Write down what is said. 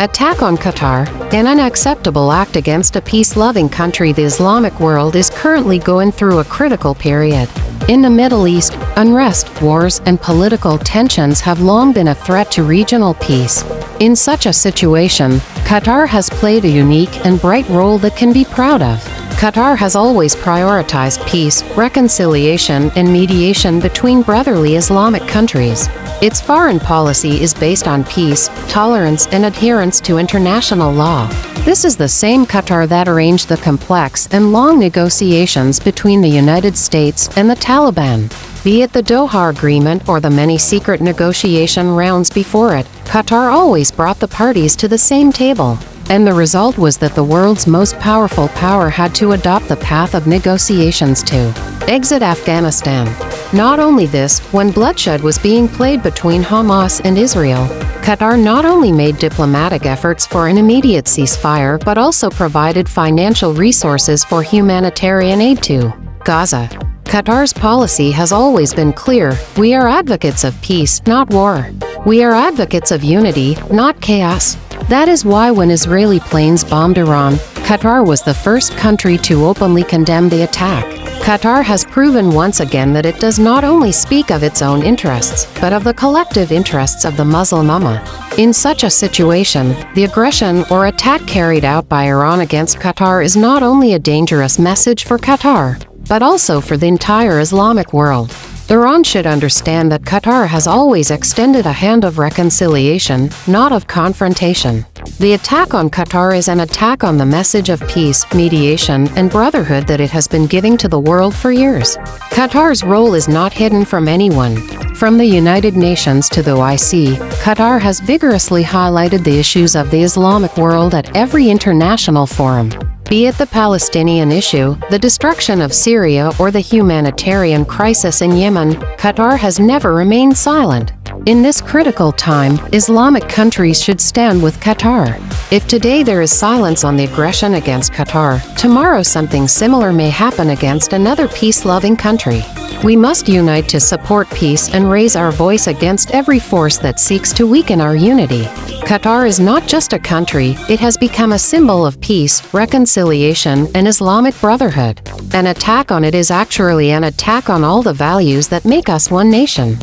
Attack on Qatar, an unacceptable act against a peace-loving country. The Islamic world is currently going through a critical period. In the Middle East, unrest, wars, and political tensions have long been a threat to regional peace. In such a situation, Qatar has played a unique and bright role that can be proud of. Qatar has always prioritized peace, reconciliation, and mediation between brotherly Islamic countries. Its foreign policy is based on peace, tolerance, and adherence to international law. This is the same Qatar that arranged the complex and long negotiations between the United States and the Taliban. Be it the Doha Agreement or the many secret negotiation rounds before it, Qatar always brought the parties to the same table. And the result was that the world's most powerful power had to adopt the path of negotiations to exit Afghanistan. Not only this, when bloodshed was being played between Hamas and Israel, Qatar not only made diplomatic efforts for an immediate ceasefire but also provided financial resources for humanitarian aid to Gaza. Qatar's policy has always been clear: we are advocates of peace, not war. We are advocates of unity, not chaos. That is why when Israeli planes bombed Iran, Qatar was the first country to openly condemn the attack. Qatar has proven once again that it does not only speak of its own interests, but of the collective interests of the Muslim Ummah. In such a situation, the aggression or attack carried out by Iran against Qatar is not only a dangerous message for Qatar, but also for the entire Islamic world. Iran should understand that Qatar has always extended a hand of reconciliation, not of confrontation. The attack on Qatar is an attack on the message of peace, mediation, and brotherhood that it has been giving to the world for years. Qatar's role is not hidden from anyone. From the United Nations to the OIC, Qatar has vigorously highlighted the issues of the Islamic world at every international forum. Be it the Palestinian issue, the destruction of Syria, or the humanitarian crisis in Yemen, Qatar has never remained silent. In this critical time, Islamic countries should stand with Qatar. If today there is silence on the aggression against Qatar, tomorrow something similar may happen against another peace-loving country. We must unite to support peace and raise our voice against every force that seeks to weaken our unity. Qatar is not just a country, it has become a symbol of peace, reconciliation, and Islamic brotherhood. An attack on it is actually an attack on all the values that make us one nation.